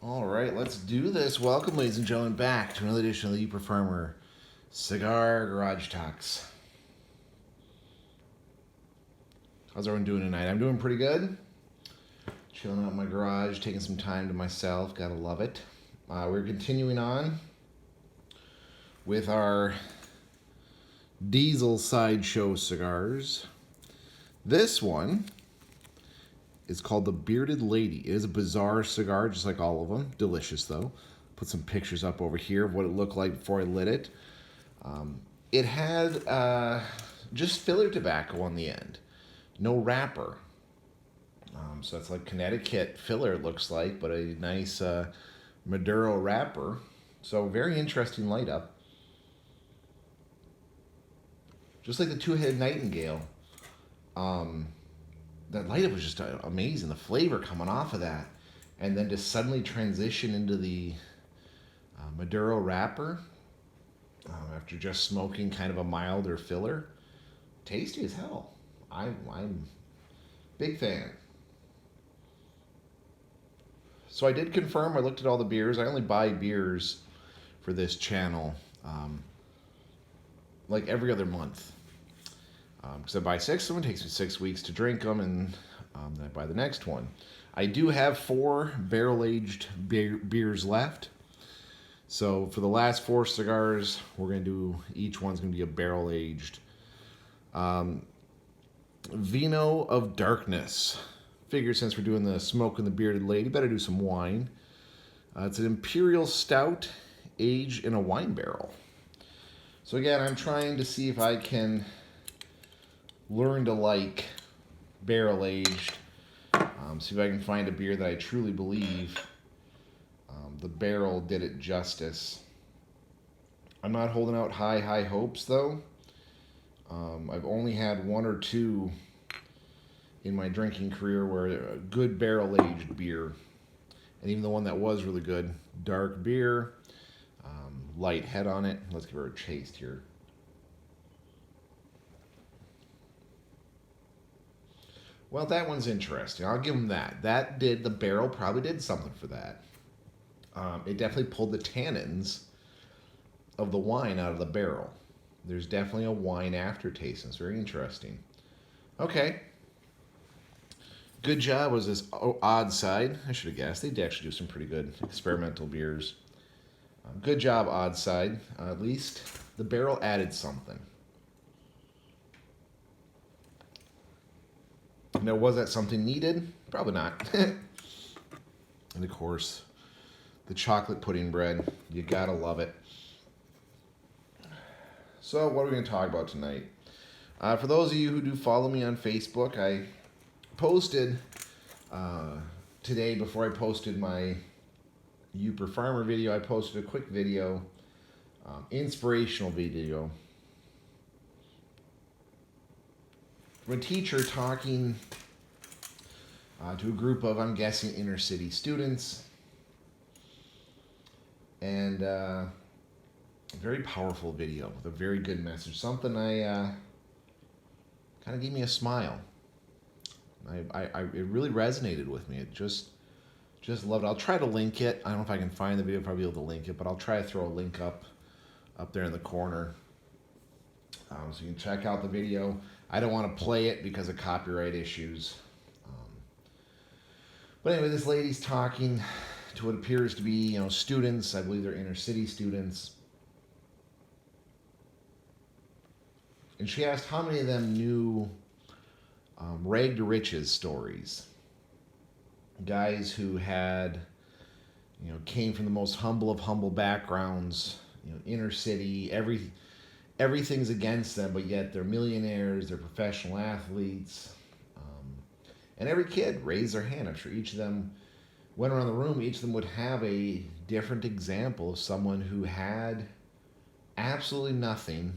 All right, let's do this. Welcome, ladies and gentlemen, back to another edition of the Uper Farmer Cigar Garage Talks. How's everyone doing tonight? I'm doing pretty good. Chilling out in my garage, taking some time to myself. Gotta love it. We're continuing on with our Diesel Sideshow cigars. This one is called the Bearded Lady. It is a bizarre cigar, just like all of them. Delicious, though. Put some pictures up over here of what it looked like before I lit it. It had just filler tobacco on the end. No wrapper. So it's like Connecticut filler, it looks like, but a nice Maduro wrapper. So very interesting light up. Just like the Two-Headed Nightingale. That light up was just amazing. The flavor coming off of that. And then to suddenly transition into the Maduro wrapper after just smoking kind of a milder filler. Tasty as hell. I'm big fan. So I did confirm. I looked at all the beers. I only buy beers for this channel like every other month. Because I buy 6 of them, it takes me 6 weeks to drink them, and then I buy the next one. I do have 4 barrel-aged beers left. So for the last 4 cigars, we're going to do, each one's going to be a barrel-aged. Vino of Darkness. Figured since we're doing the Smoke and the Bearded Lady, better do some wine. It's an Imperial Stout aged in a wine barrel. So again, I'm trying to see if I can learn to like barrel-aged. See if I can find a beer that I truly believe the barrel did it justice. I'm not holding out high hopes, though. I've only had 1 or 2 in my drinking career where a good barrel-aged beer, and even the one that was really good, dark beer, light head on it. Let's give her a taste here. Well, that one's interesting. I'll give them that. The barrel probably did something for that. It definitely pulled the tannins of the wine out of the barrel. There's definitely a wine aftertaste, and it's very interesting. Okay. Good job was this Odd Side. I should have guessed. They did actually do some pretty good experimental beers. Good job, Odd Side. At least the barrel added something. Now, was that something needed? Probably not. And of course, the chocolate pudding bread. You gotta love it. So, what are we going to talk about tonight? For those of you who do follow me on Facebook, I posted today, before I posted my Uper Farmer video, I posted a quick video, inspirational video, from a teacher talking to a group of, I'm guessing, inner city students. And a very powerful video with a very good message. Something I kind of gave me a smile. It really resonated with me. It just loved it. I'll try to link it. I don't know if I can find the video. I'll probably be able to link it, but I'll try to throw a link up there in the corner, so you can check out the video. I don't want to play it because of copyright issues. But anyway, this lady's talking to what appears to be, students. I believe they're inner city students. And she asked how many of them knew rag to riches stories. Guys who had, came from the most humble of humble backgrounds, inner city, everything's against them, but yet they're millionaires, they're professional athletes. And every kid raised their hand. I'm sure each of them went around the room, each of them would have a different example of someone who had absolutely nothing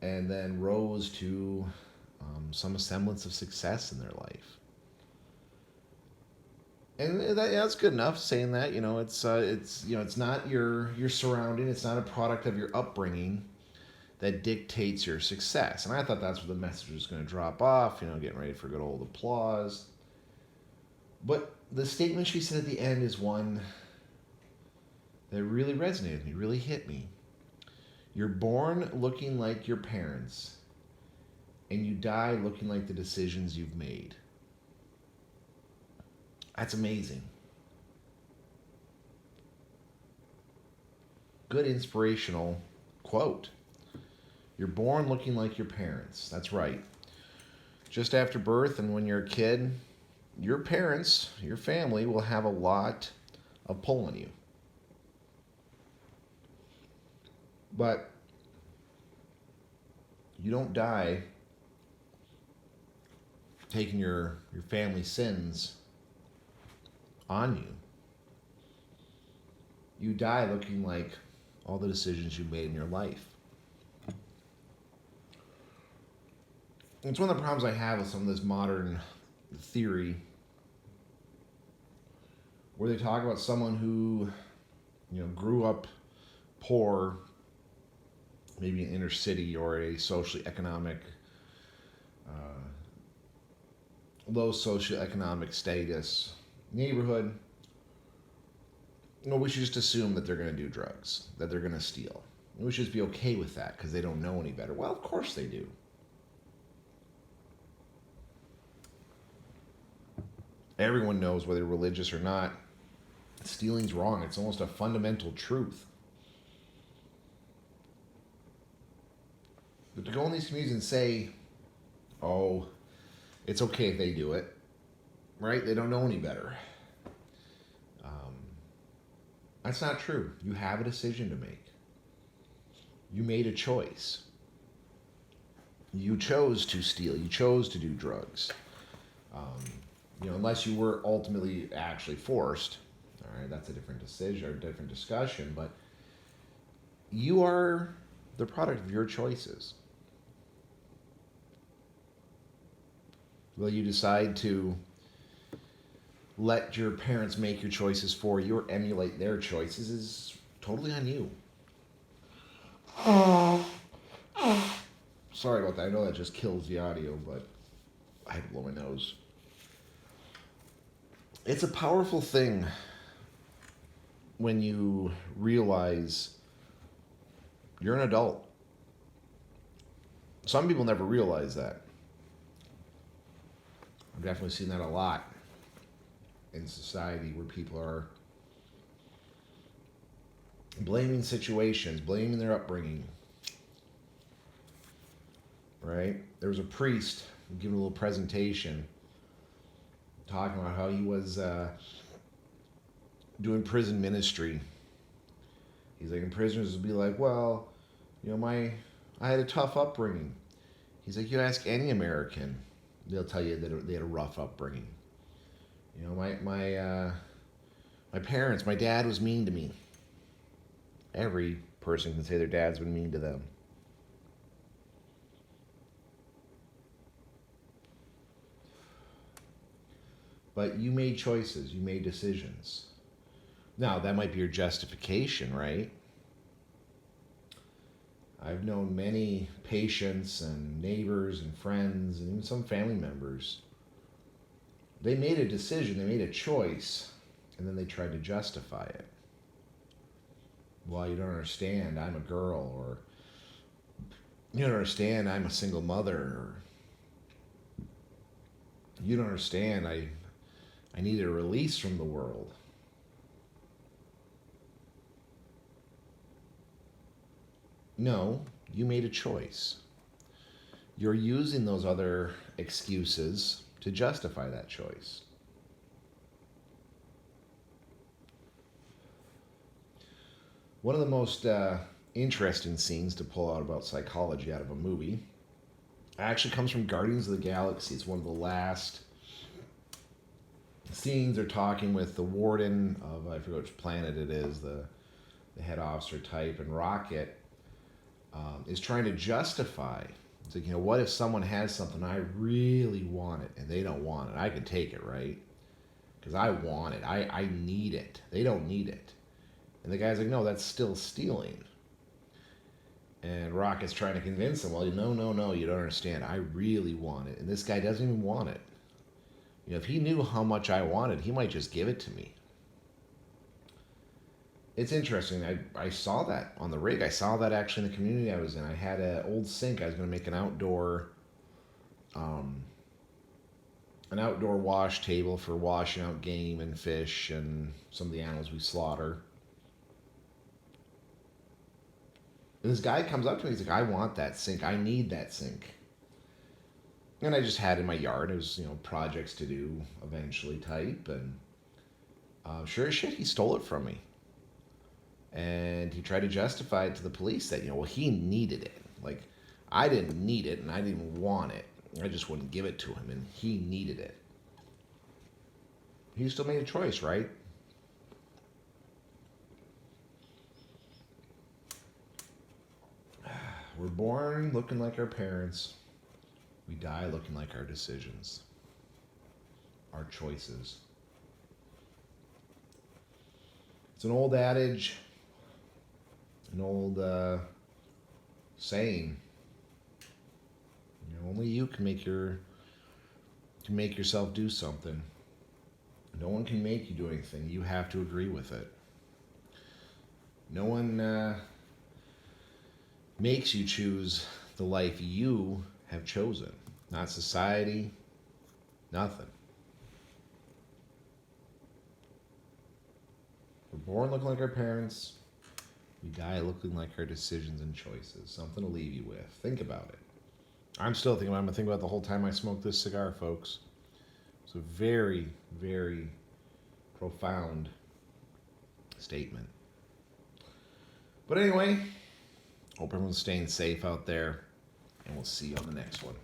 and then rose to some semblance of success in their life. And that's good enough saying that. It's not your surrounding, it's not a product of your upbringing that dictates your success. And I thought that's where the message was going to drop off, getting ready for good old applause. But the statement she said at the end is one that really resonated with me, really hit me. You're born looking like your parents, and you die looking like the decisions you've made. That's amazing. Good inspirational quote. You're born looking like your parents. That's right. Just after birth and when you're a kid, your parents, your family will have a lot of pull on you. But you don't die taking your family sins on you. You die looking like all the decisions you made in your life. It's one of the problems I have with some of this modern theory where they talk about someone who, grew up poor, maybe in inner city or a socially economic, low socioeconomic status neighborhood. We should just assume that they're going to do drugs, that they're going to steal. We should just be okay with that because they don't know any better. Well, of course they do. Everyone knows, whether religious or not, stealing's wrong. It's almost a fundamental truth. But to go in these communities and say, oh, it's okay if they do it, right? They don't know any better. That's not true. You have a decision to make. You made a choice. You chose to steal. You chose to do drugs. Unless you were ultimately actually forced. All right, that's a different decision or a different discussion. But you are the product of your choices. Will you decide to let your parents make your choices for you or emulate their choices is totally on you. Sorry about that. I know that just kills the audio, but I had to blow my nose. It's a powerful thing when you realize you're an adult. Some people never realize that. I've definitely seen that a lot in society where people are blaming situations, blaming their upbringing. Right? There was a priest giving a little presentation talking about how he was doing prison ministry. He's like, and prisoners would be like, well, I had a tough upbringing. He's like, you ask any American, they'll tell you that they had a rough upbringing. My parents, my dad was mean to me. Every person can say their dad's been mean to them. But you made choices, you made decisions. Now, that might be your justification, right? I've known many patients and neighbors and friends and even some family members. They made a decision, they made a choice, and then they tried to justify it. Well, you don't understand, I'm a girl, or you don't understand, I'm a single mother, or you don't understand, I needed a release from the world. No, you made a choice. You're using those other excuses to justify that choice. One of the most interesting scenes to pull out about psychology out of a movie actually comes from Guardians of the Galaxy. It's one of the last scenes. They're talking with the warden of, I forget which planet it is, the head officer type, and Rocket is trying to justify. It's like, what if someone has something I really want it and they don't want it? I can take it, right? Because I want it. I need it. They don't need it. And the guy's like, no, that's still stealing. And Rocket's trying to convince him, well, no, you don't understand. I really want it. And this guy doesn't even want it. You know, if he knew how much I wanted, he might just give it to me. It's interesting. I saw that on the rig. I saw that actually in the community I was in. I had an old sink. I was going to make um, an outdoor wash table for washing out game and fish and some of the animals we slaughter. And this guy comes up to me. He's like, "I want that sink. I need that sink." And I just had it in my yard. It was, projects to do eventually type. And sure as shit, he stole it from me. And he tried to justify it to the police that, well, he needed it. Like, I didn't need it and I didn't want it. I just wouldn't give it to him, and he needed it. He still made a choice, right? We're born looking like our parents. We die looking like our decisions, our choices. It's an old adage, an old saying. Only you can make yourself do something. No one can make you do anything. You have to agree with it. No one makes you choose the life you have chosen. Not society, nothing. We're born looking like our parents. We die looking like our decisions and choices. Something to leave you with. Think about it. I'm still thinking about it. I'm going to think about it the whole time I smoke this cigar, folks. It's a very, very profound statement. But anyway, hope everyone's staying safe out there, and we'll see you on the next one.